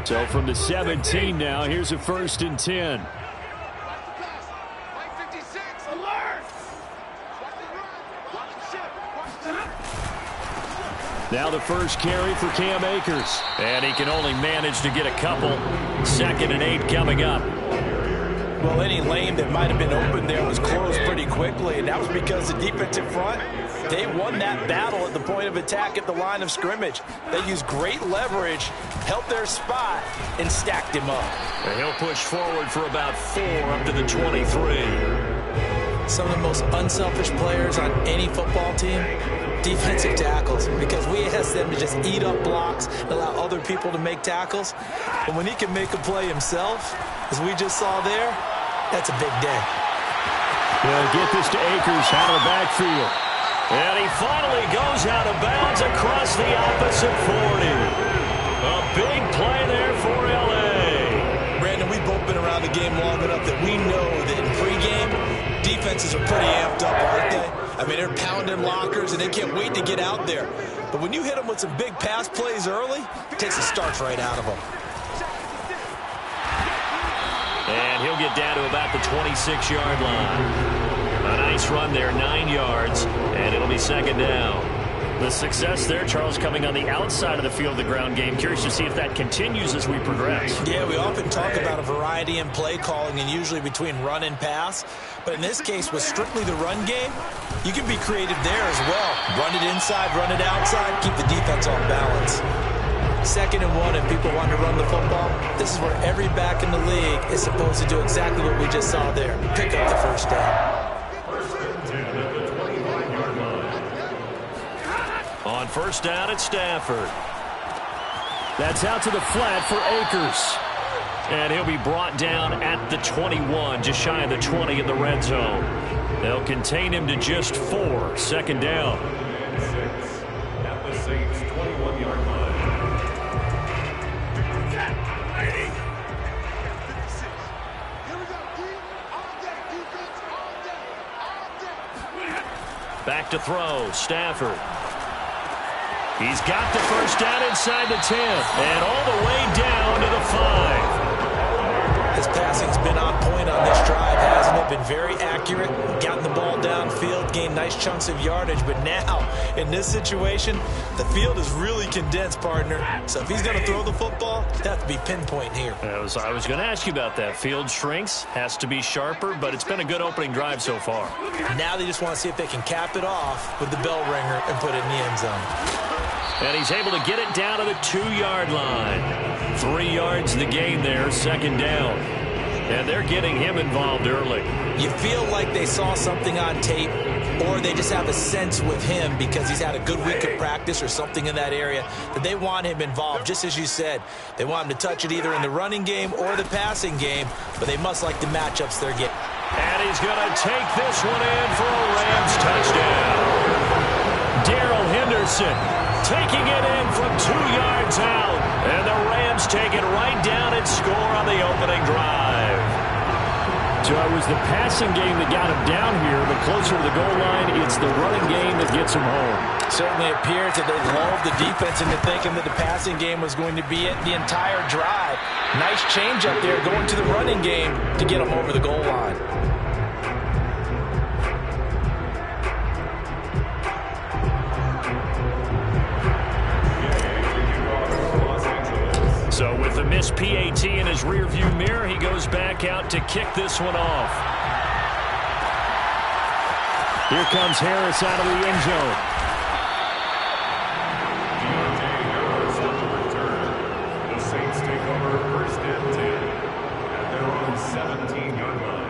So from the 17 now, here's a 1st and 10. Now the first carry for Cam Akers. And he can only manage to get a couple. 2nd and 8 coming up. Well, any lane that might have been open there was closed pretty quickly, and that was because the defensive front, they won that battle at the point of attack at the line of scrimmage. They used great leverage, held their spot, and stacked him up. And he'll push forward for about 4 up to the 23. Some of the most unselfish players on any football team, defensive tackles, because we ask them to just eat up blocks and allow other people to make tackles. But when he can make a play himself, as we just saw there, that's a big day. They'll get this to Akers out of the backfield. And he finally goes out of bounds across the opposite 40. A big play there for L.A. Brandon, we've both been around the game long enough that we know that in pregame, defenses are pretty amped up, aren't they? I mean, they're pounding lockers, and they can't wait to get out there. But when you hit them with some big pass plays early, it takes the starch right out of them. And he'll get down to about the 26-yard line. A nice run there, 9 yards, and it'll be 2nd down. The success there, Charles, coming on the outside of the field, the ground game. Curious to see if that continues as we progress. Yeah, we often talk about a variety in play calling and usually between run and pass. But in this case, with strictly the run game, you can be creative there as well. Run it inside, run it outside, keep the defense off balance. 2nd and 1, and people want to run the football. This is where every back in the league is supposed to do exactly what we just saw there. Pick up the 1st down. On 1st down at Stafford. That's out to the flat for Akers. And he'll be brought down at the 21, just shy of the 20 in the red zone. They'll contain him to just 4, 2nd down. At the Saints' 21-yard line. Back to throw, Stafford. He's got the 1st down inside the 10, and all the way down to the 5. His passing's been on point on this drive, hasn't it? Been very accurate, gotten the ball downfield, gained nice chunks of yardage. But now, in this situation, the field is really condensed, partner. So if he's going to throw the football, it has to be pinpoint here. I was going to ask you about that. Field shrinks, has to be sharper, but it's been a good opening drive so far. Now they just want to see if they can cap it off with the bell ringer and put it in the end zone. And he's able to get it down to the 2-yard line. 3 yards the gain there, 2nd down. And they're getting him involved early. You feel like they saw something on tape, or they just have a sense with him because he's had a good week of practice or something in that area that they want him involved, just as you said. They want him to touch it either in the running game or the passing game, but they must like the matchups they're getting. And he's going to take this one in for a Rams touchdown. Darrell Henderson taking it in from 2 yards out. And the Rams take it right down and score on the opening drive. So it was the passing game that got him down here, but closer to the goal line, it's the running game that gets him home. Certainly appears that they lulled the defense into thinking that the passing game was going to be it the entire drive. Nice change up there going to the running game to get them over the goal line. So with the missed PAT in his rearview mirror, he goes back out to kick this one off. Here comes Harris out of the end zone. The Saints take over first and 10 at their own 17-yard line.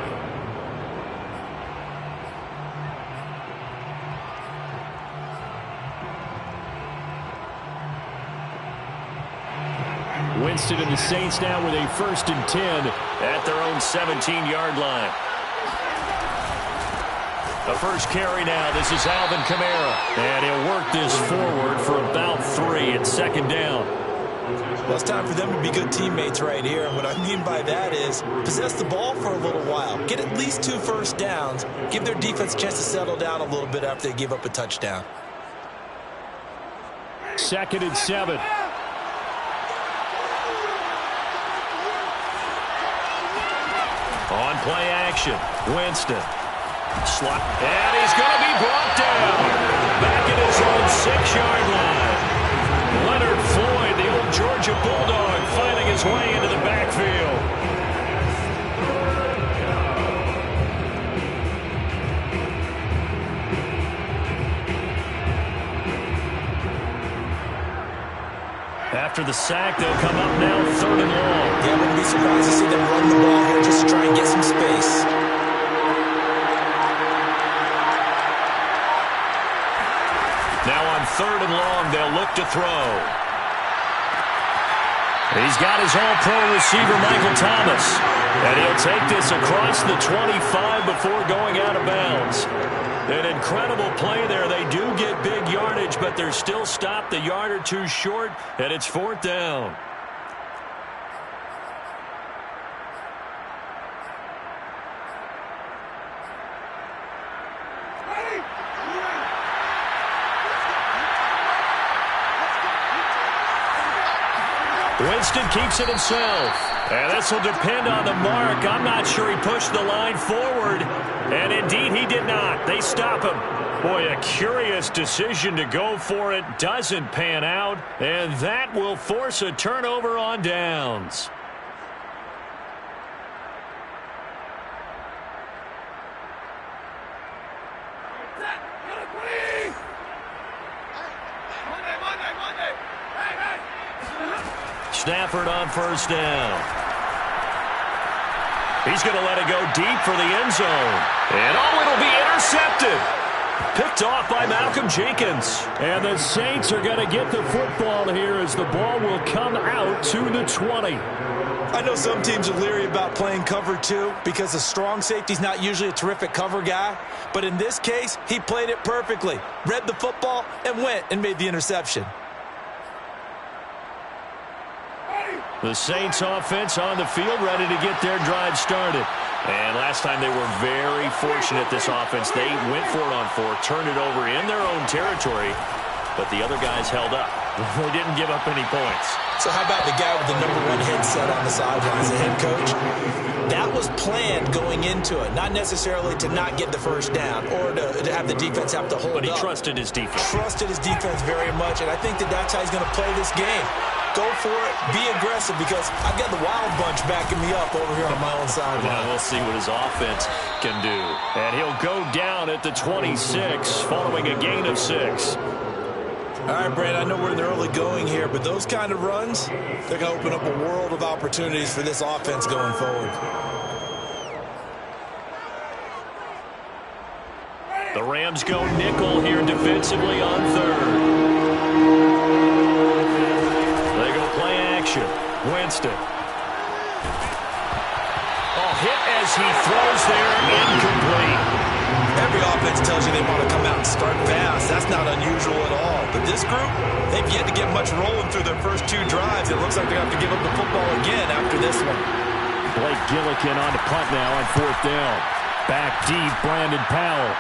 Winston and the Saints now with a 1st and 10 at their own 17-yard line. The first carry now. This is Alvin Kamara. And he'll work this forward for about 3 at 2nd down. Well, it's time for them to be good teammates right here. And what I mean by that is possess the ball for a little while. Get at least 2 first downs. Give their defense a chance to settle down a little bit after they give up a touchdown. 2nd and 7. On play action, Winston. Slot, and he's going to be brought down. Back at his own 6-yard line. Leonard Floyd, the old Georgia Bulldog, finding his way into the backfield. After the sack, they'll come up now 3rd and long. Yeah, I wouldn't be surprised to see them run the ball here just to try and get some space. Now on 3rd and long, they'll look to throw. He's got his all-pro receiver, Michael Thomas. And he'll take this across the 25 before going out of bounds. An incredible play there. They do get big yardage, but they're still stopped a yard or 2 short, and it's 4th down. Winston keeps it himself. And this will depend on the mark. I'm not sure he pushed the line forward. And indeed, he did not. They stop him. Boy, a curious decision to go for it. Doesn't pan out. And that will force a turnover on downs. Stafford on 1st down. He's going to let it go deep for the end zone. And it'll be intercepted. Picked off by Malcolm Jenkins. And the Saints are going to get the football here as the ball will come out to the 20. I know some teams are leery about playing cover 2 because the strong safety's not usually a terrific cover guy. But in this case, he played it perfectly. Read the football and went and made the interception. The Saints offense on the field ready to get their drive started. And last time they were very fortunate, this offense. They went for it on 4, turned it over in their own territory, but the other guys held up. They didn't give up any points. So how about the guy with the #1 headset on the sidelines, the head coach? That was planned going into it, not necessarily to not get the first down or to have the defense have to hold up. But he trusted his defense. Trusted his defense very much, and I think that that's how he's going to play this game. Go for it, be aggressive, because I've got the Wild Bunch backing me up over here on my own sideline. Well, we'll see what his offense can do. And he'll go down at the 26 following a gain of 6. All right, Brad, I know we're in the early going here, but those kind of runs, they're going to open up a world of opportunities for this offense going forward. The Rams go nickel here defensively on 3rd. They go play action. Winston. Oh, hit as he throws there, incomplete. Every offense tells you they want to come out and start fast. That's not unusual at all. But this group, they've yet to get much rolling through their first 2 drives. It looks like they're going to have to give up the football again after this one. Blake Gillikin on to punt now on 4th down. Back deep, Brandon Powell.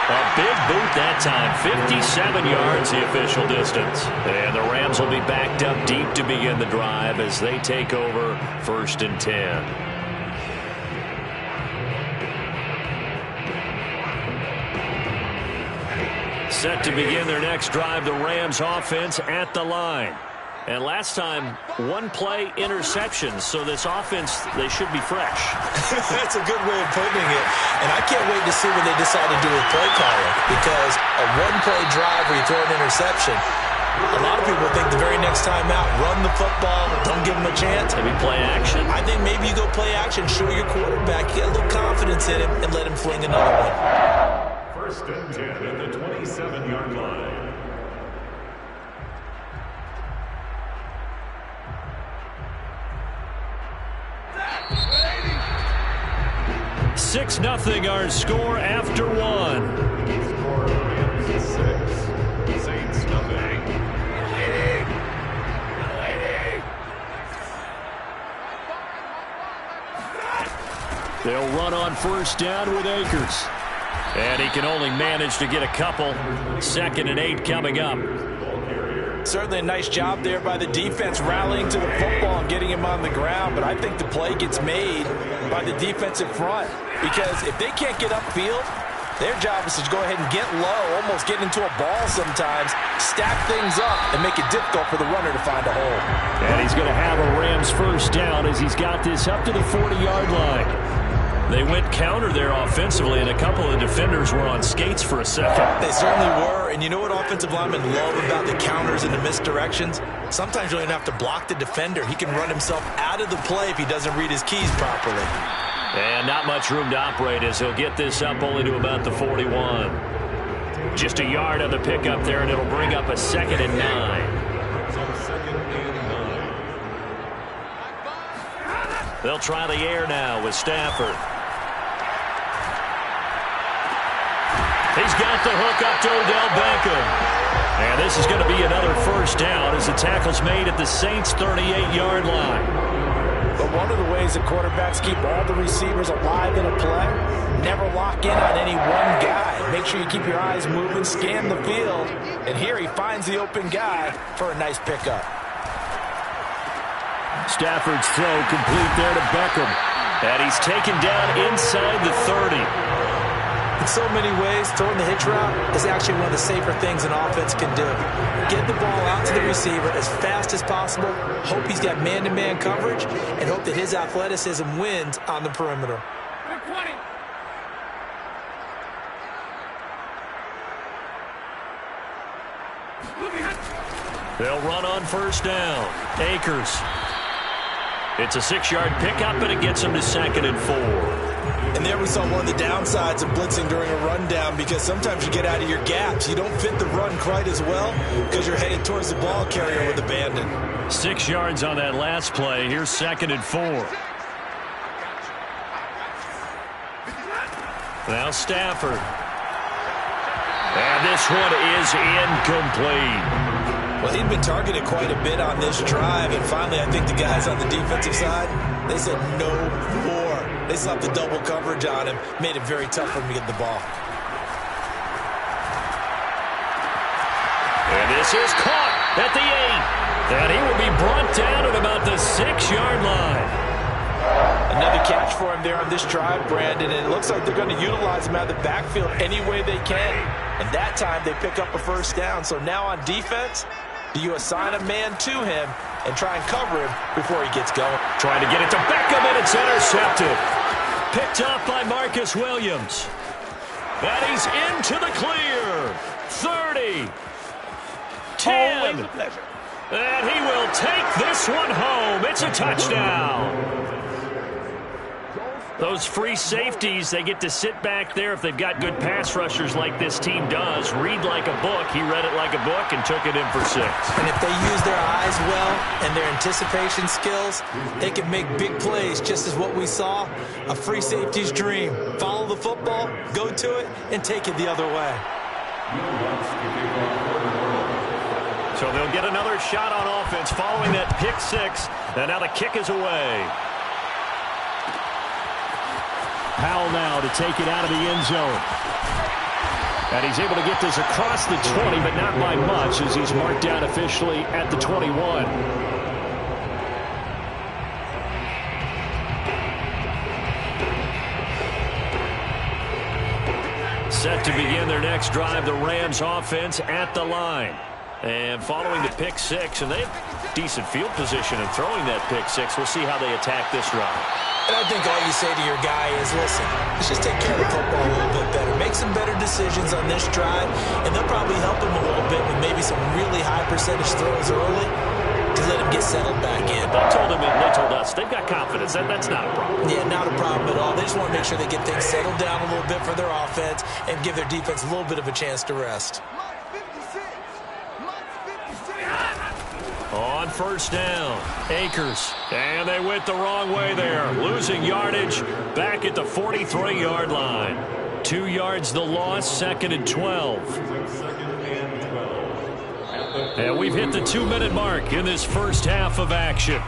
A big boot that time, 57 yards the official distance. And the Rams will be backed up deep to begin the drive as they take over 1st and 10. Set to begin their next drive, the Rams offense at the line. And last time, one-play interceptions, so this offense, they should be fresh. That's a good way of putting it. And I can't wait to see what they decide to do with play calling, because a one-play drive where you throw an interception, a lot of people think the very next time out, run the football, don't give them a chance. Maybe play action. I think maybe you go play action, show your quarterback, get a little confidence in him, and let him fling another one. 1st and 10 at the 27-yard line. 6-0 our score after one. Score Rams 6, Saints nothing. They'll run on 1st down with Akers. And he can only manage to get a couple. 2nd and 8 coming up. Certainly a nice job there by the defense rallying to the football and getting him on the ground, but I think the play gets made by the defensive front, because if they can't get upfield, their job is to go ahead and get low, almost get into a ball sometimes, stack things up, and make it difficult for the runner to find a hole. And he's going to have a Rams 1st down as he's got this up to the 40-yard line. They went counter there offensively, and a couple of defenders were on skates for a second. They certainly were, and you know what offensive linemen love about the counters and the misdirections? Sometimes you don't even have to block the defender. He can run himself out of the play if he doesn't read his keys properly. And not much room to operate as he'll get this up only to about the 41. Just a yard on the pickup there, and it'll bring up a 2nd and 9. They'll try the air now with Stafford. He's got the hook up to Odell Beckham. And this is going to be another 1st down as the tackle's made at the Saints' 38-yard line. But one of the ways that quarterbacks keep all the receivers alive in a play, never lock in on any one guy. Make sure you keep your eyes moving, scan the field. And here he finds the open guy for a nice pickup. Stafford's throw complete there to Beckham. And he's taken down inside the 30. In so many ways, throwing the hitch route is actually one of the safer things an offense can do. Get the ball out to the receiver as fast as possible, hope he's got man-to-man coverage, and hope that his athleticism wins on the perimeter. They'll run on 1st down. Akers. It's a 6-yard pickup, and it gets him to 2nd and 4. And there we saw one of the downsides of blitzing during a rundown, because sometimes you get out of your gaps. You don't fit the run quite as well because you're headed towards the ball carrier with abandon. 6 yards on that last play. Here's 2nd and 4. Now Stafford. And this one is incomplete. Well, he'd been targeted quite a bit on this drive, and finally I think the guys on the defensive side, they said no more. They slapped the double coverage on him, made it very tough for him to get the ball. And this is caught at the 8. And he will be brought down at about the 6-yard line. Another catch for him there on this drive, Brandon, and it looks like they're going to utilize him out of the backfield any way they can. And that time they pick up a 1st down. So now on defense, do you assign a man to him and try and cover him before he gets going? Trying to get it to Beckham, and it's intercepted. Picked off by Marcus Williams. And he's into the clear. 30. 10. And he will take this one home. It's a touchdown. Those free safeties, they get to sit back there if they've got good pass rushers like this team does. Read like a book. He read it like a book and took it in for 6. And if they use their eyes well and their anticipation skills, they can make big plays, just as what we saw. A free safety's dream. Follow the football, go to it, and take it the other way. So So they'll get another shot on offense following that pick six. And now the kick is away. Powell now to take it out of the end zone. And he's able to get this across the 20, but not by much as he's marked down officially at the 21. Set to begin their next drive, the Rams offense at the line. And following the pick six, and they have decent field position in throwing that pick six. We'll see how they attack this drive. And I think all you say to your guy is, listen, let's just take care of the football a little bit better. Make some better decisions on this drive, and they'll probably help him a little bit with maybe some really high percentage throws early to let him get settled back in. They told him, and they told us, they've got confidence. That's not a problem. Yeah, not a problem at all. They just want to make sure they get things settled down a little bit for their offense and give their defense a little bit of a chance to rest. On first down, Akers. And they went the wrong way there. Losing yardage back at the 43-yard line. 2 yards the loss, 2nd and 12. And we've hit the 2-minute mark in this first half of action.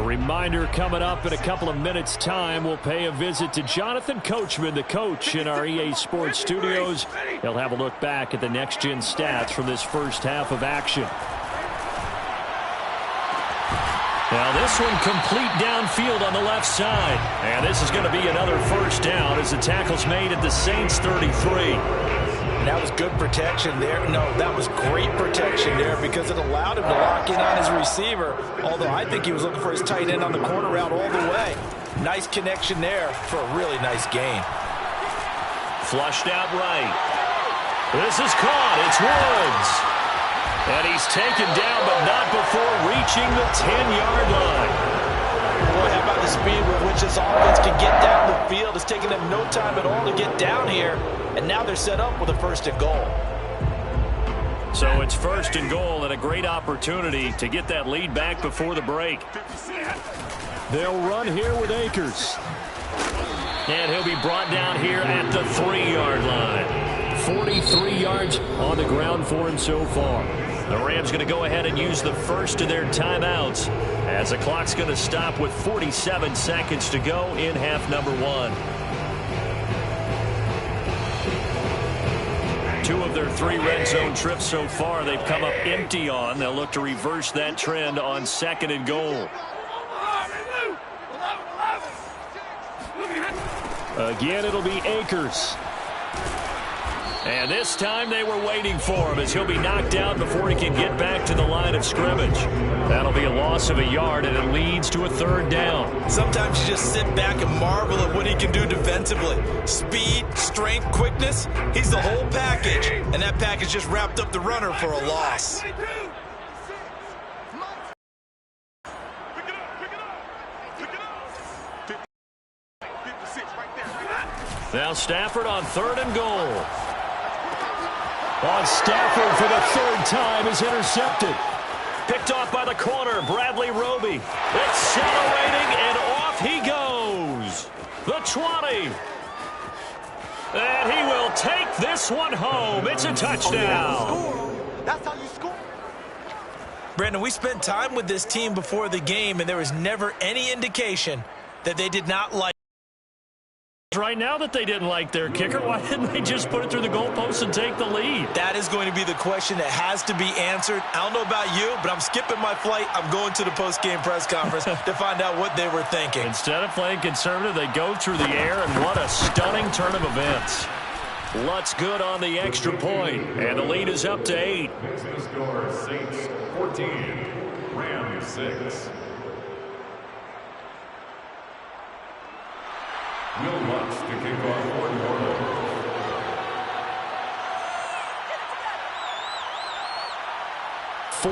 Reminder coming up in a couple of minutes' time. We'll pay a visit to Jonathan Coachman, the coach in our EA Sports studios. He'll have a look back at the next-gen stats from this first half of action. Now this one complete downfield on the left side. And this is going to be another first down as the tackle's made at the Saints 33. That was good protection there. No, that was great protection there because it allowed him to lock in on his receiver, although I think he was looking for his tight end on the corner route all the way. Nice connection there for a really nice gain. Flushed out right. This is caught. It's Woods. And he's taken down, but not before reaching the 10-yard line. Boy, how about the speed with which this offense can get down the field? It's taken them no time at all to get down here. And now they're set up with a 1st and goal. So it's 1st and goal and a great opportunity to get that lead back before the break. They'll run here with Akers. And he'll be brought down here at the 3-yard line. 43 yards on the ground for him so far. The Rams going to go ahead and use the first of their timeouts as the clock's going to stop with 47 seconds to go in half number 1. 2 of their 3 red zone trips so far they've come up empty on. They'll look to reverse that trend on 2nd and goal. Again, it'll be Akers. And this time they were waiting for him as he'll be knocked out before he can get back to the line of scrimmage. That'll be a loss of a yard, and it leads to a 3rd down. Sometimes you just sit back and marvel at what he can do defensively. Speed, strength, quickness, he's the whole package. And that package just wrapped up the runner for a loss. Now Stafford on 3rd and goal. On Stafford for the 3rd time is intercepted. Picked off by the corner, Bradley Roby. Accelerating, and off he goes. The 20. And he will take this one home. It's a touchdown. That's how you score. Brandon, we spent time with this team before the game, and there was never any indication that they did not like. Right now that they didn't like their kicker, why didn't they just put it through the goalpost and take the lead? That is going to be the question that has to be answered. I don't know about you, but I'm skipping my flight. I'm going to the post-game press conference to find out what they were thinking. Instead of playing conservative, they go through the air, and what a stunning turn of events. Lutz good on the extra point, and the lead is up to 8. Next to score, Saints 14, Rams 6. Will Lutz to kick off for New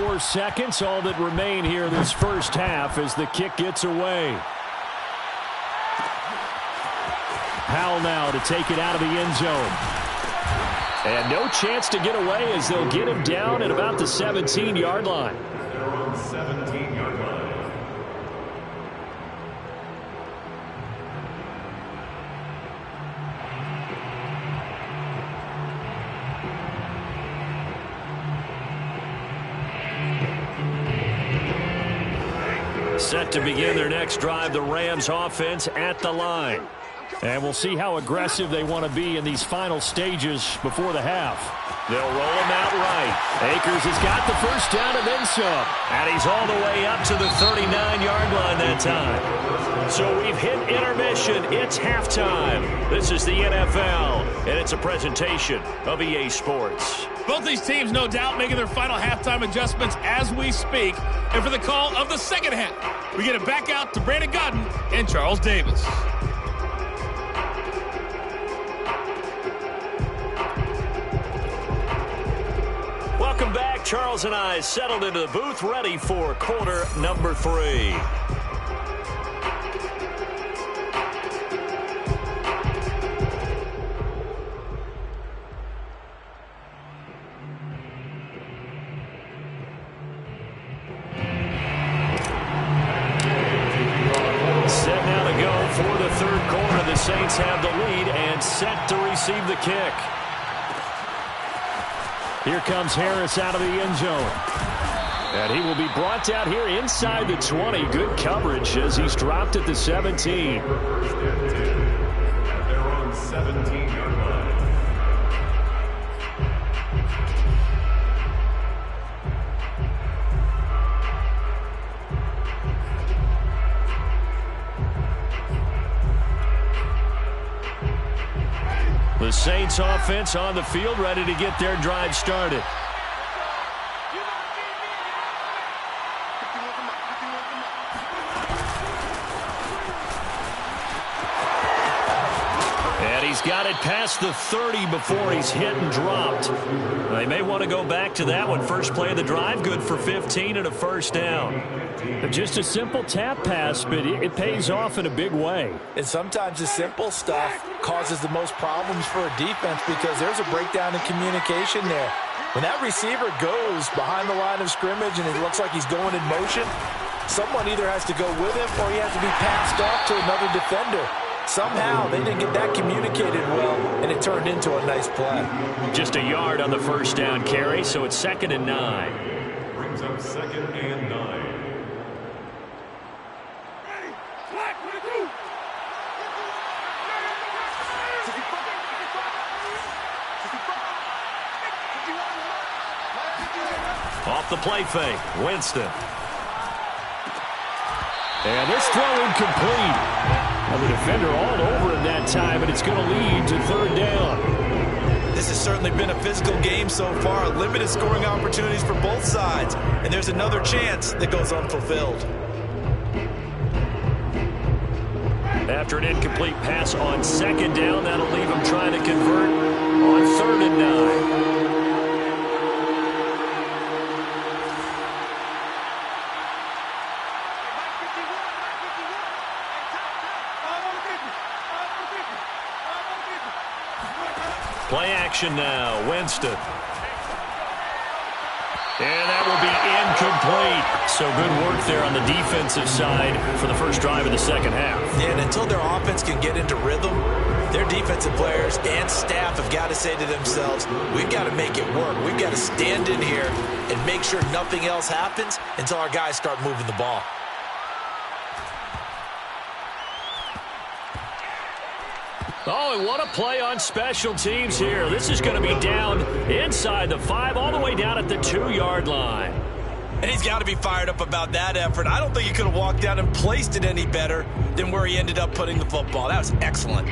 Orleans. 4 seconds, all that remain here this first half as the kick gets away. Powell now to take it out of the end zone. And no chance to get away as they'll get him down at about the 17-yard line. They're on 17-yard line. Set to begin their next drive, the Rams offense at the line. And we'll see how aggressive they want to be in these final stages before the half. They'll roll him out right. Akers has got the first down and then some. And he's all the way up to the 39-yard line that time. So we've hit intermission. It's halftime. This is the NFL, and it's a presentation of EA Sports. Both these teams, no doubt, making their final halftime adjustments as we speak. And for the call of the second half, we get it back out to Brandon Gaudin and Charles Davis. Welcome back. Charles and I settled into the booth, ready for quarter number 3. Set now to go for the third quarter. The Saints have the lead and set to receive the kick. Here comes Harris out of the end zone. And he will be brought down here inside the 20. Good coverage as he's dropped at the 17. First and 10. And they're on 17-yard line. The Saints offense on the field, ready to get their drive started. And he's got it past the 30 before he's hit and dropped. They may want to go back to that one. First play of the drive, good for 15 and a first down. Just a simple tap pass, but it pays off in a big way. And sometimes the simple stuff causes the most problems for a defense because there's a breakdown in communication there. When that receiver goes behind the line of scrimmage and it looks like he's going in motion, someone either has to go with him or he has to be passed off to another defender. Somehow they didn't get that communicated well, and it turned into a nice play. Just a yard on the first down carry, so it's 2nd and 9. Brings up 2nd and 9. Off the play fake, Winston. And this throw incomplete. Well, the defender all over him that time, and it's going to lead to 3rd down. This has certainly been a physical game so far. Limited scoring opportunities for both sides. And there's another chance that goes unfulfilled. After an incomplete pass on 2nd down, that'll leave him trying to convert on 3rd and 9. Play action now, Winston. And that will be incomplete. So good work there on the defensive side for the first drive of the second half. Yeah, and until their offense can get into rhythm, their defensive players and staff have got to say to themselves, we've got to make it work. We've got to stand in here and make sure nothing else happens until our guys start moving the ball. Oh, and what a play on special teams here. This is going to be down inside the 5, all the way down at the 2-yard line. And he's got to be fired up about that effort. I don't think he could have walked down and placed it any better than where he ended up putting the football. That was excellent.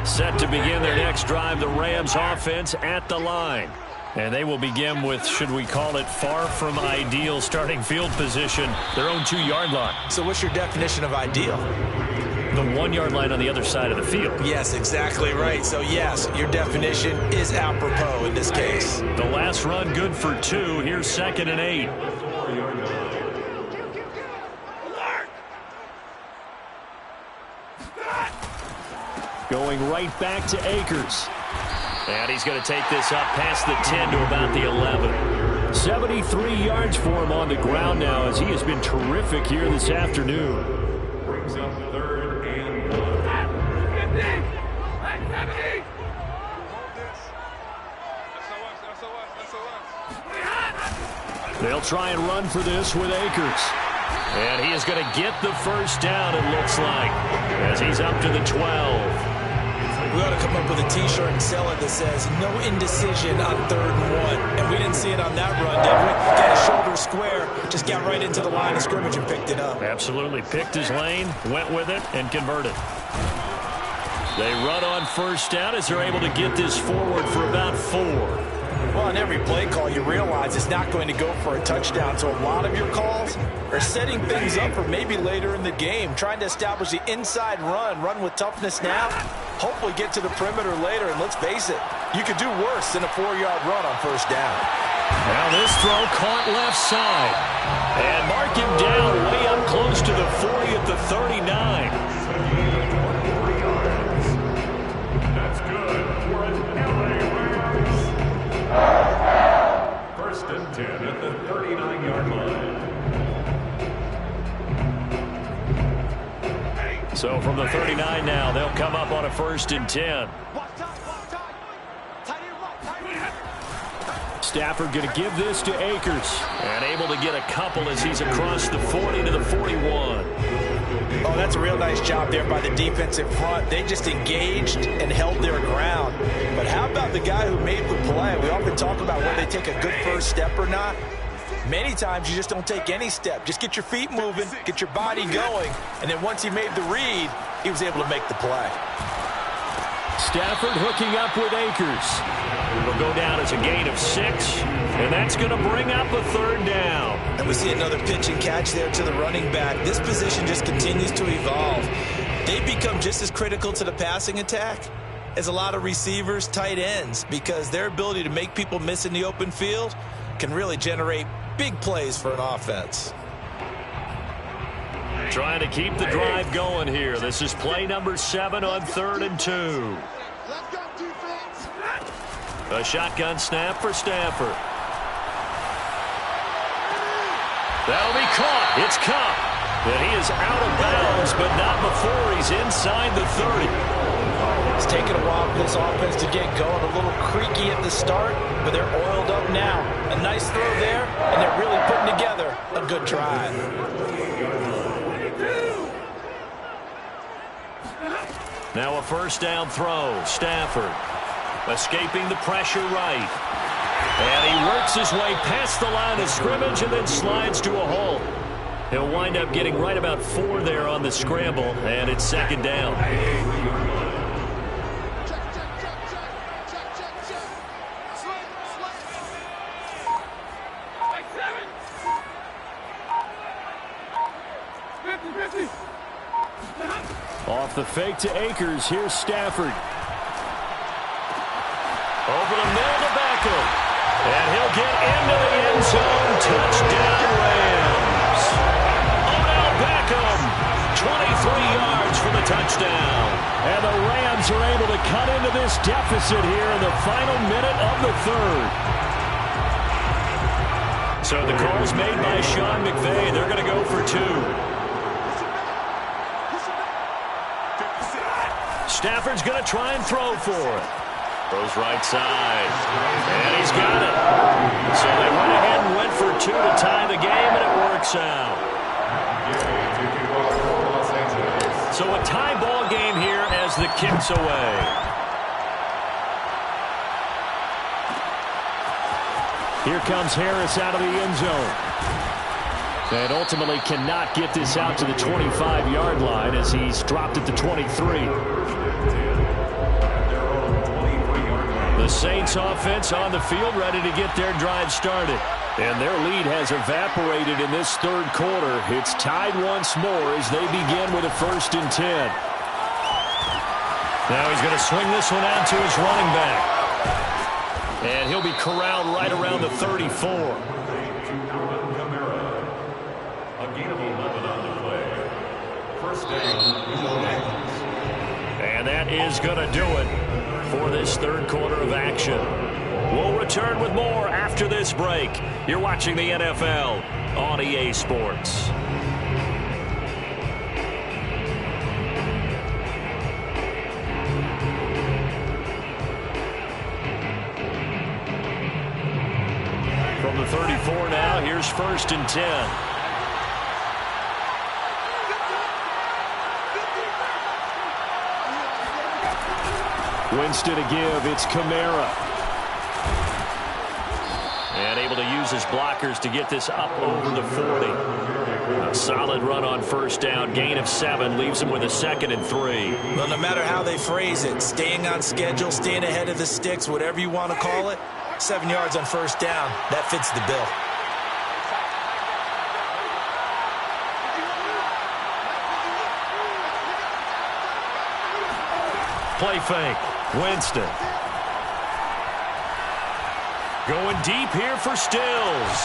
Set to begin their next drive, the Rams offense at the line. And they will begin with, should we call it, far from ideal starting field position, their own 2-yard line. So what's your definition of ideal? The 1-yard line on the other side of the field. Yes, exactly right. So, yes, your definition is apropos in this case. The last run good for 2. Here's 2nd and 8. Going right back to Akers. And he's going to take this up past the 10 to about the 11. 73 yards for him on the ground now as he has been terrific here this afternoon. Brings up 3rd and 1. They'll try and run for this with Akers. And he is going to get the first down, it looks like, as he's up to the 12. We ought to come up with a T-shirt and sell it that says, no indecision on 3rd and 1. And we didn't see it on that run, did we? Got a shoulder square, just got right into the line of scrimmage and picked it up. Absolutely. Picked his lane, went with it, and converted. They run on first down as they're able to get this forward for about 4. Well, on every play call, you realize it's not going to go for a touchdown. So a lot of your calls are setting things up for maybe later in the game, trying to establish the inside run with toughness now, hopefully get to the perimeter later. And let's face it, you could do worse than a 4-yard run on first down. Now this throw caught left side. And mark him down way up close to the 40 at the 39. That's good for an LA Rams. First and 10 at the 39-yard line. So from the 39 now, they'll come up on a 1st and 10. Stafford going to give this to Akers. And able to get a couple as he's across the 40 to the 41. Oh, that's a real nice job there by the defensive front. They just engaged and held their ground. But how about the guy who made the play? We often talk about whether they take a good first step or not. Many times you just don't take any step. Just get your feet moving, get your body going, and then once he made the read, he was able to make the play. Stafford hooking up with Akers. It'll go down as a gain of 6, and that's going to bring up a 3rd down. And we see another pitch and catch there to the running back. This position just continues to evolve. They become just as critical to the passing attack as a lot of receivers, tight ends, because their ability to make people miss in the open field can really generate big plays for an offense. Trying to keep the drive going here. This is play number 7 on 3rd and 2. A shotgun snap for Stafford. That'll be caught. It's Kupp. And he is out of bounds, but not before he's inside the 30. It's taken a while for this offense to get going. A little creaky at the start, but they're oiled up now. A nice throw there, and they're really putting together a good drive. Now a first down throw. Stafford escaping the pressure right. And he works his way past the line of scrimmage and then slides to a halt. He'll wind up getting right about 4 there on the scramble, and it's 2nd down. Off the fake to Akers. Here's Stafford. Over the middle to Beckham. And he'll get into the end zone. Touchdown, Rams. Odell Beckham, 23 yards for the touchdown. And the Rams are able to cut into this deficit here in the final minute of the 3rd. So the call's made by Sean McVay. They're going to go for 2. Stafford's going to try and throw for it. Throws right side. And he's got it. So they went ahead and went for 2 to tie the game, and it works out. So a tie ball game here as the kick's away. Here comes Harris out of the end zone. And ultimately cannot get this out to the 25-yard line as he's dropped at the 23. The Saints offense on the field ready to get their drive started. And their lead has evaporated in this 3rd quarter. It's tied once more as they begin with a 1st and 10. Now he's going to swing this one out to his running back. And he'll be corralled right around the 34. And that is going to do it for this 3rd quarter of action. We'll return with more after this break. You're watching the NFL on EA Sports. From the 34 now, here's Here's 1st and 10. Winston to give. It's Kamara. And able to use his blockers to get this up over the 40. A solid run on 1st down. Gain of 7 leaves him with a 2nd and 3. Well, no matter how they phrase it, staying on schedule, staying ahead of the sticks, whatever you want to call it, 7 yards on 1st down, that fits the bill. Play fake. Winston. Going deep here for Stills.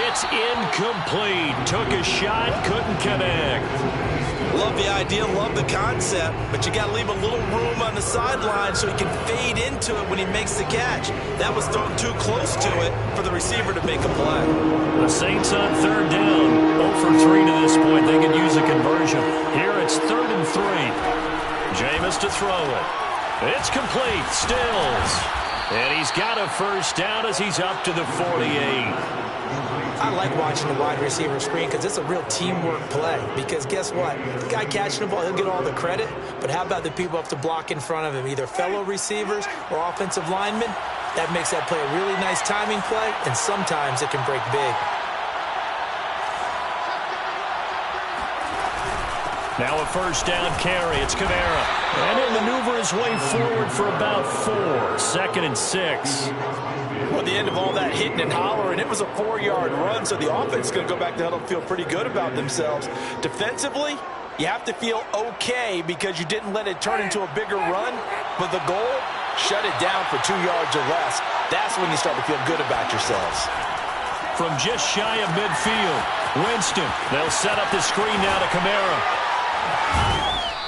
It's incomplete. Took a shot, couldn't connect. Love the idea, love the concept, but you got to leave a little room on the sideline so he can fade into it when he makes the catch. That was thrown too close to it for the receiver to make a play. The Saints on 3rd down. 0 for 3 to this point. They can use a conversion. Here it's 3rd and 3. Jameis to throw it. It's complete. Stills. And he's got a 1st down as he's up to the 48. I like watching the wide receiver screen because it's a real teamwork play. Because guess what? The guy catching the ball, he'll get all the credit. But how about the people up to block in front of him, either fellow receivers or offensive linemen? That makes that play a really nice timing play, and sometimes it can break big. Now a 1st down carry. It's Kamara. And he'll maneuver his way forward for about 4. 2nd and 6. Well, at the end of all that hitting and hollering, it was a 4-yard run, so the offense is going to go back to huddle and feel pretty good about themselves. Defensively, you have to feel okay because you didn't let it turn into a bigger run, but the goal, shut it down for 2 yards or less. That's when you start to feel good about yourselves. From just shy of midfield, Winston. They'll set up the screen now to Kamara.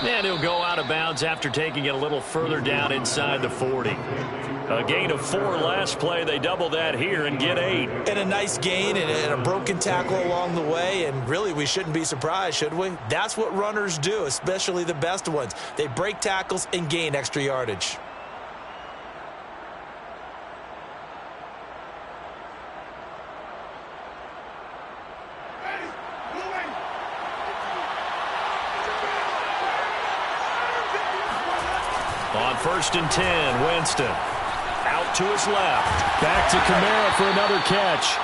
And he'll go out of bounds after taking it a little further down inside the 40. A gain of 4 last play. They double that here and get 8. And a nice gain and a broken tackle along the way. And really, we shouldn't be surprised, should we? That's what runners do, especially the best ones. They break tackles and gain extra yardage. On 1st and 10, Winston. Out to his left. Back to Kamara for another catch.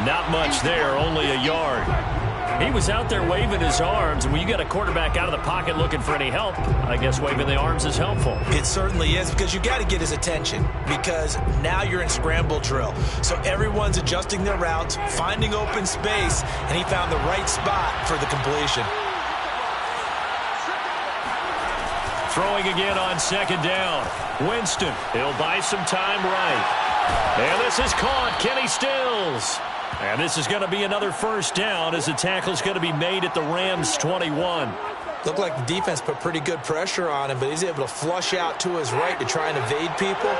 Not much there, only a yard. He was out there waving his arms. When you got a quarterback out of the pocket looking for any help, I guess waving the arms is helpful. It certainly is, because you got to get his attention, because now you're in scramble drill. So everyone's adjusting their routes, finding open space, and he found the right spot for the completion. Throwing again on 2nd down. Winston. He'll buy some time right. And this is caught. Kenny Stills. And this is going to be another 1st down as the tackle's going to be made at the Rams' 21. Looked like the defense put pretty good pressure on him, but he's able to flush out to his right to try and evade people.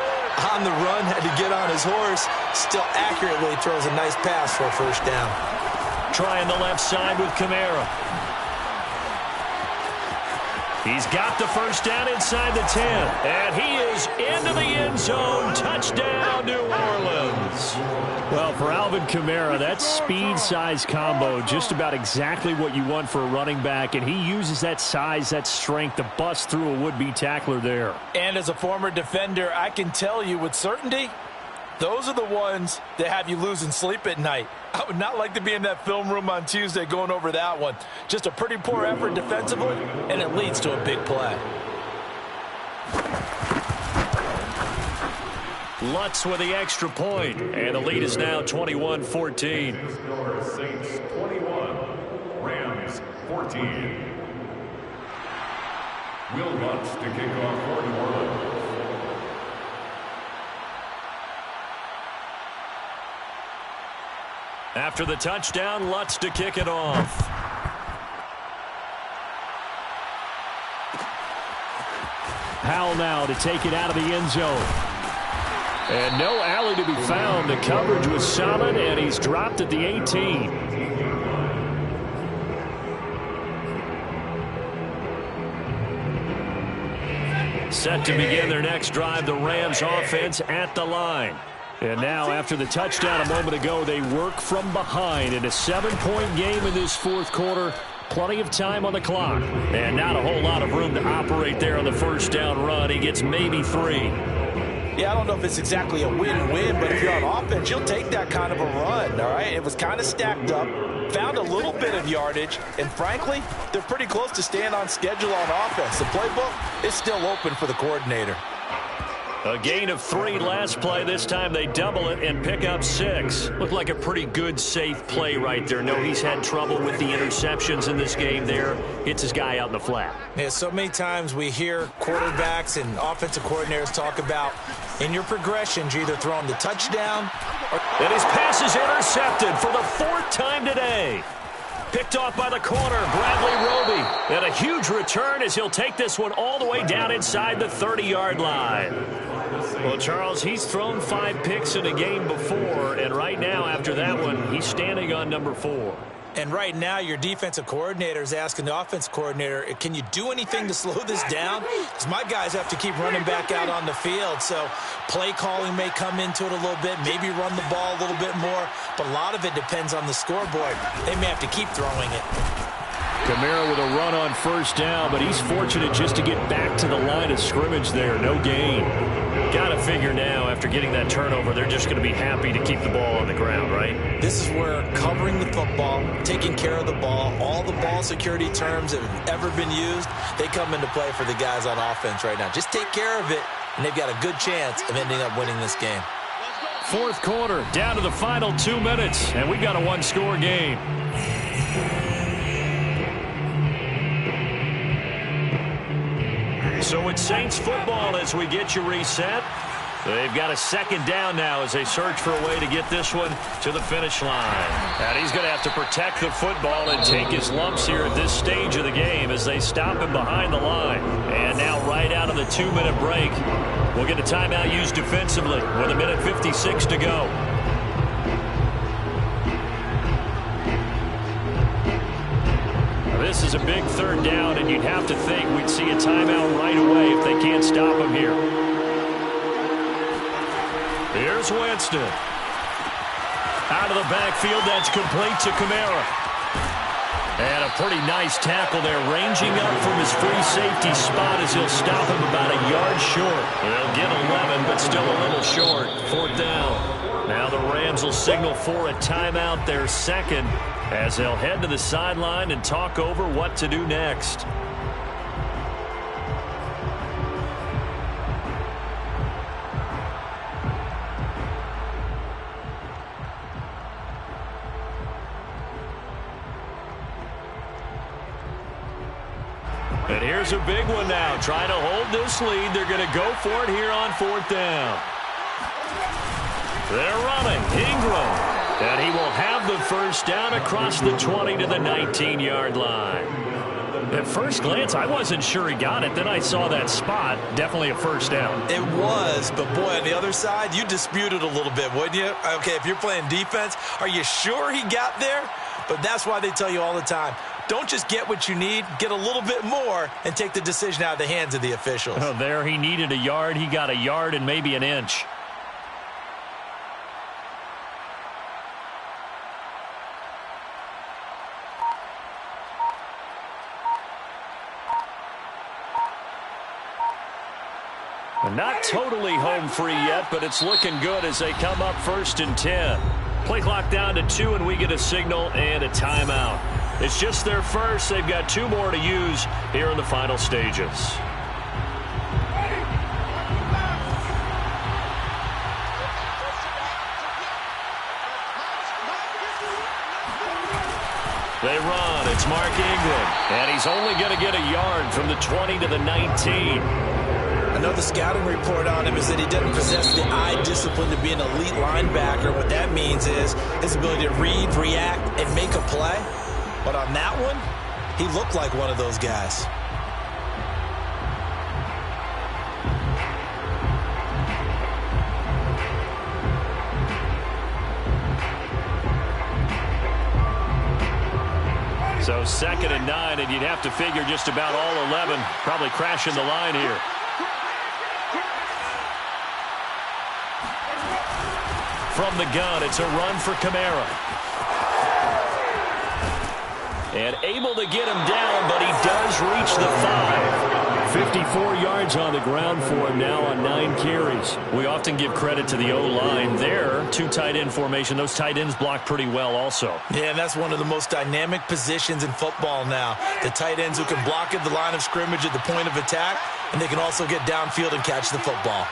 On the run, had to get on his horse. Still accurately throws a nice pass for a 1st down. Trying the left side with Kamara. He's got the 1st down inside the 10. And he is into the end zone. Touchdown, New Orleans. Well, for Alvin Kamara, that speed-size combo, just about exactly what you want for a running back. And he uses that size, that strength to bust through a would-be tackler there. And as a former defender, I can tell you with certainty, those are the ones that have you losing sleep at night. I would not like to be in that film room on Tuesday going over that one. Just a pretty poor effort defensively, and it leads to a big play. Lutz with the extra point, and the lead is now 21-14. Saints 21, Rams 14. Will Lutz to kick off for New Orleans. After the touchdown, Lutz to kick it off. Powell now to take it out of the end zone. And no alley to be found. The coverage was solid, and he's dropped at the 18. Set to begin their next drive, the Rams offense at the line. And now, after the touchdown a moment ago, they work from behind in a 7-point game in this fourth quarter. Plenty of time on the clock. And not a whole lot of room to operate there on the first down run. He gets maybe 3. Yeah, I don't know if it's exactly a win-win, but if you're on offense, you'll take that kind of a run, all right? It was kind of stacked up, found a little bit of yardage, and frankly, they're pretty close to staying on schedule on offense. The playbook is still open for the coordinator. A gain of 3 last play. This time they double it and pick up 6. Looked like a pretty good, safe play right there. No, he's had trouble with the interceptions in this game there. Hits his guy out in the flat. Yeah, so many times we hear quarterbacks and offensive coordinators talk about in your progressions, you're either throwing the touchdown or... And his pass is intercepted for the 4th time today. Picked off by the corner, Bradley Roby. And a huge return as he'll take this one all the way down inside the 30-yard line. Well, Charles, he's thrown 5 picks in a game before, and right now, after that one, he's standing on number 4. And right now, your defensive coordinator is asking the offensive coordinator, can you do anything to slow this down? Because my guys have to keep running back out on the field. So play calling may come into it a little bit, maybe run the ball a little bit more. But a lot of it depends on the scoreboard. They may have to keep throwing it. Kamara with a run on first down, but he's fortunate just to get back to the line of scrimmage there. No gain. Got to figure now, after getting that turnover, they're just going to be happy to keep the ball on the ground, right? This is where covering the football, taking care of the ball, all the ball security terms that have ever been used, they come into play for the guys on offense right now. Just take care of it, and they've got a good chance of ending up winning this game. Fourth quarter, down to the final 2 minutes, and we've got a 1-score game. So it's Saints football as we get you reset. They've got a 2nd down now as they search for a way to get this one to the finish line. And he's going to have to protect the football and take his lumps here at this stage of the game as they stop him behind the line. And now right out of the 2-minute break, we'll get a timeout used defensively with 1:56 to go. This is a big 3rd down, and you'd have to think we'd see a timeout right away if they can't stop him here. Here's Winston. Out of the backfield, that's complete to Kamara. And a pretty nice tackle there, ranging up from his free safety spot as he'll stop him about a yard short. They'll get 11, but still a little short. 4th down. Now the Rams will signal for a timeout, their 2nd, as they'll head to the sideline and talk over what to do next. And here's a big one now. Trying to hold this lead. They're going to go for it here on 4th down. They're running. Ingram. And he will have the first down across the 20 to the 19-yard line. At first glance, I wasn't sure he got it. Then I saw that spot. Definitely a first down. It was, but boy, on the other side, you dispute it a little bit, wouldn't you? Okay, if you're playing defense, are you sure he got there? But that's why they tell you all the time, don't just get what you need, get a little bit more and take the decision out of the hands of the officials. Oh, there he needed a yard. He got a yard and maybe an inch. Not totally home free yet, but it's looking good as they come up 1st and 10. Play clock down to 2, and we get a signal and a timeout. It's just their first. They've got 2 more to use here in the final stages. They run. It's Mark Ingram, and he's only going to get a yard from the 20 to the 19. I know the scouting report on him is that he doesn't possess the eye discipline to be an elite linebacker. What that means is his ability to read, react, and make a play. But on that one, he looked like one of those guys. So 2nd and 9, and you'd have to figure just about all 11 probably crashing the line here. from the gun. It's a run for Kamara. And able to get him down, but he does reach the 5. 54 yards on the ground for him now on 9 carries. We often give credit to the O-line there. 2 tight end formation. Those tight ends block pretty well also. Yeah, and that's one of the most dynamic positions in football now. The tight ends who can block at the line of scrimmage at the point of attack, and they can also get downfield and catch the football.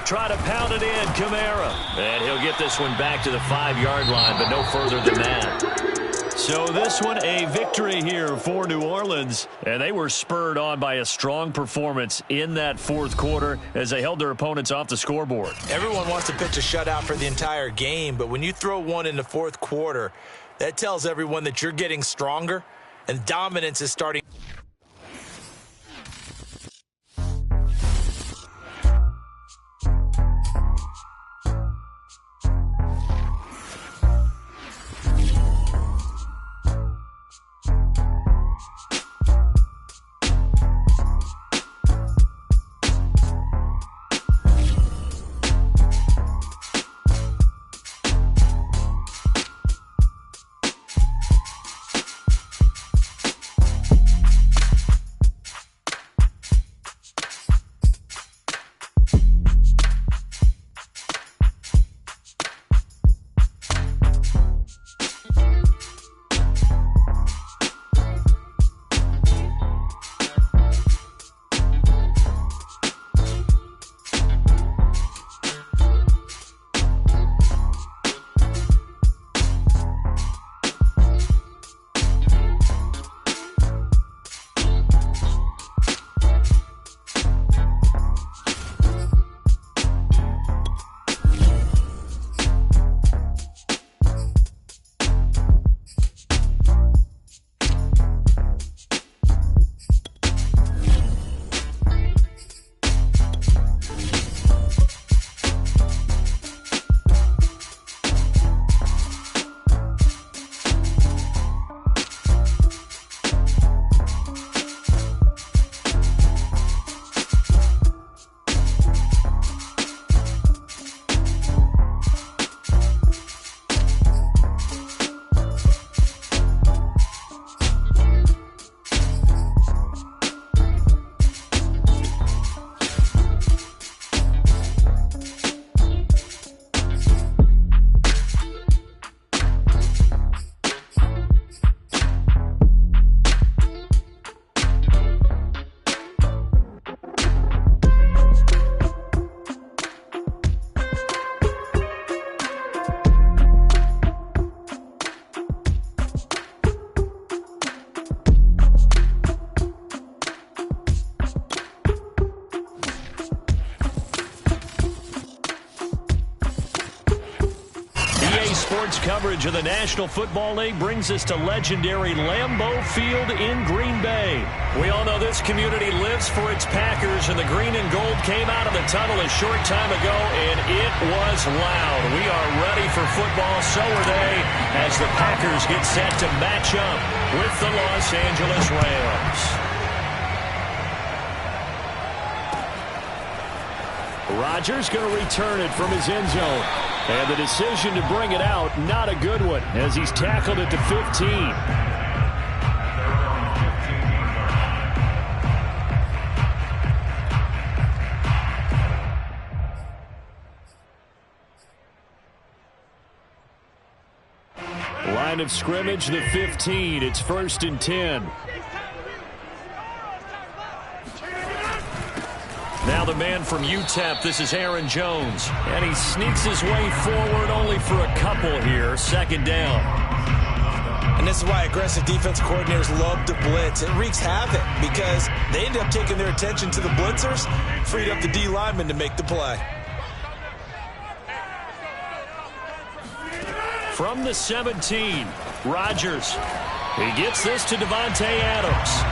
Try to pound it in, Kamara. And he'll get this one back to the 5-yard line, but no further than that. So this one, a victory here for New Orleans. And they were spurred on by a strong performance in that fourth quarter as they held their opponents off the scoreboard. Everyone wants to pitch a shutout for the entire game, but when you throw one in the fourth quarter, that tells everyone that you're getting stronger and dominance is starting. Sports coverage of the National Football League brings us to legendary Lambeau Field in Green Bay. We all know this community lives for its Packers, and the green and gold came out of the tunnel a short time ago, and it was loud. We are ready for football, so are they, as the Packers get set to match up with the Los Angeles Rams. Rodgers going to return it from his end zone. And the decision to bring it out, not a good one, as he's tackled at the 15. Line of scrimmage, the 15. It's 1st and 10. Now the man from UTEP, this is Aaron Jones. And he sneaks his way forward only for a couple here. 2nd down. And this is why aggressive defense coordinators love to blitz. It wreaks havoc because they end up taking their attention to the blitzers, freed up the D lineman to make the play. From the 17, Rodgers. He gets this to Devontae Adams.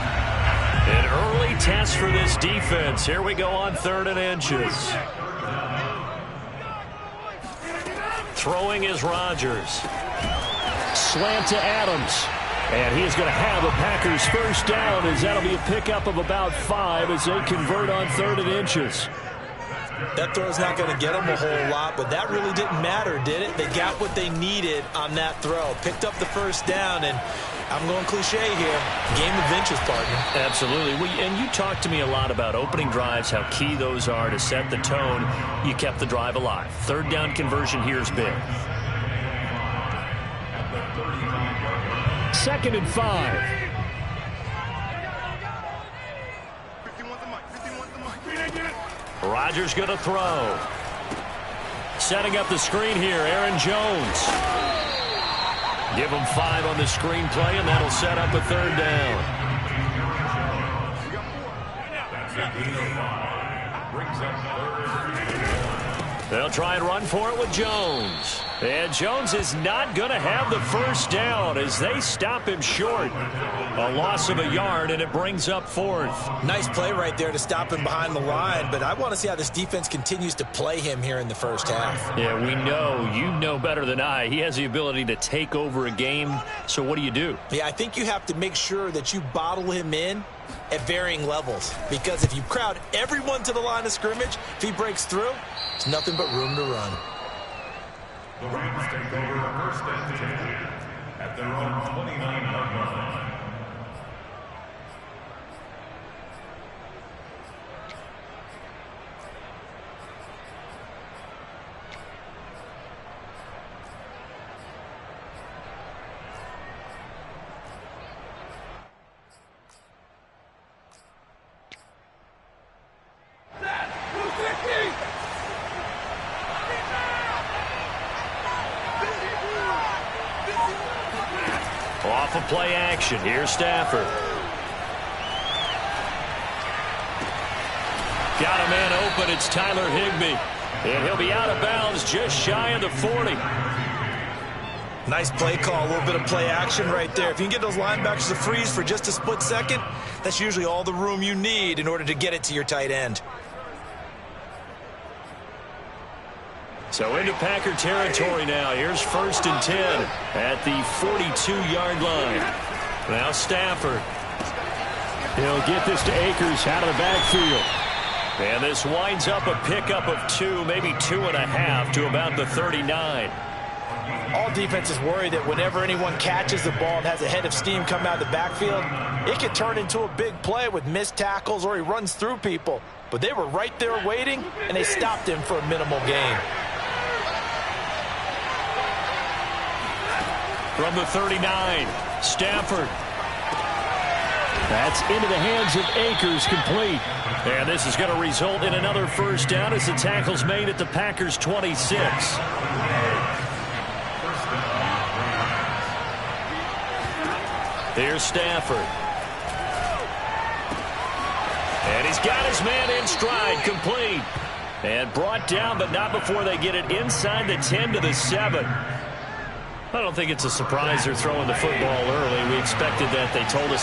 An early test for this defense. Here we go on 3rd and inches. Throwing is Rodgers. Slant to Adams. And he's going to have a Packers first down, as that'll be a pickup of about 5 as they convert on 3rd and inches. That throw's not going to get them a whole lot, but that really didn't matter, did it? They got what they needed on that throw. Picked up the first down, and I'm going cliche here. Game of inches, partner. Absolutely. And you talked to me a lot about opening drives, how key those are to set the tone. You kept the drive alive. 3rd down conversion here is big. 2nd and 5. Rodgers going to throw. Setting up the screen here, Aaron Jones. Give him 5 on the screen play, and that'll set up a 3rd down. They'll try and run for it with Jones. And Jones is not going to have the first down as they stop him short. A loss of a yard, and it brings up 4th. Nice play right there to stop him behind the line, but I want to see how this defense continues to play him here in the first half. Yeah, we know. You know better than I. He has the ability to take over a game, so what do you do? Yeah, I think you have to make sure that you bottle him in at varying levels, because if you crowd everyone to the line of scrimmage, if he breaks through, it's nothing but room to run. The Rams take over 1st and 10 at their own 29-yard line. Off of play action. Here's Stafford. Got a man open. It's Tyler Higbee. And he'll be out of bounds just shy of the 40. Nice play call. A little bit of play action right there. If you can get those linebackers to freeze for just a split second, that's usually all the room you need in order to get it to your tight end. So into Packer territory now. Here's 1st and 10 at the 42-yard line. Now Stafford. He'll get this to Akers out of the backfield. And this winds up a pickup of 2, maybe 2.5 to about the 39. All defenses worry that whenever anyone catches the ball and has a head of steam come out of the backfield, it can turn into a big play with missed tackles or he runs through people. But they were right there waiting, and they stopped him for a minimal gain. From the 39, Stafford. That's into the hands of Akers, complete. And this is going to result in another first down as the tackle's made at the Packers' 26. Here's Stafford. And he's got his man in stride, complete. And brought down, but not before they get it inside the 10 to the 7. I don't think it's a surprise they're throwing the football early. We expected that. They told us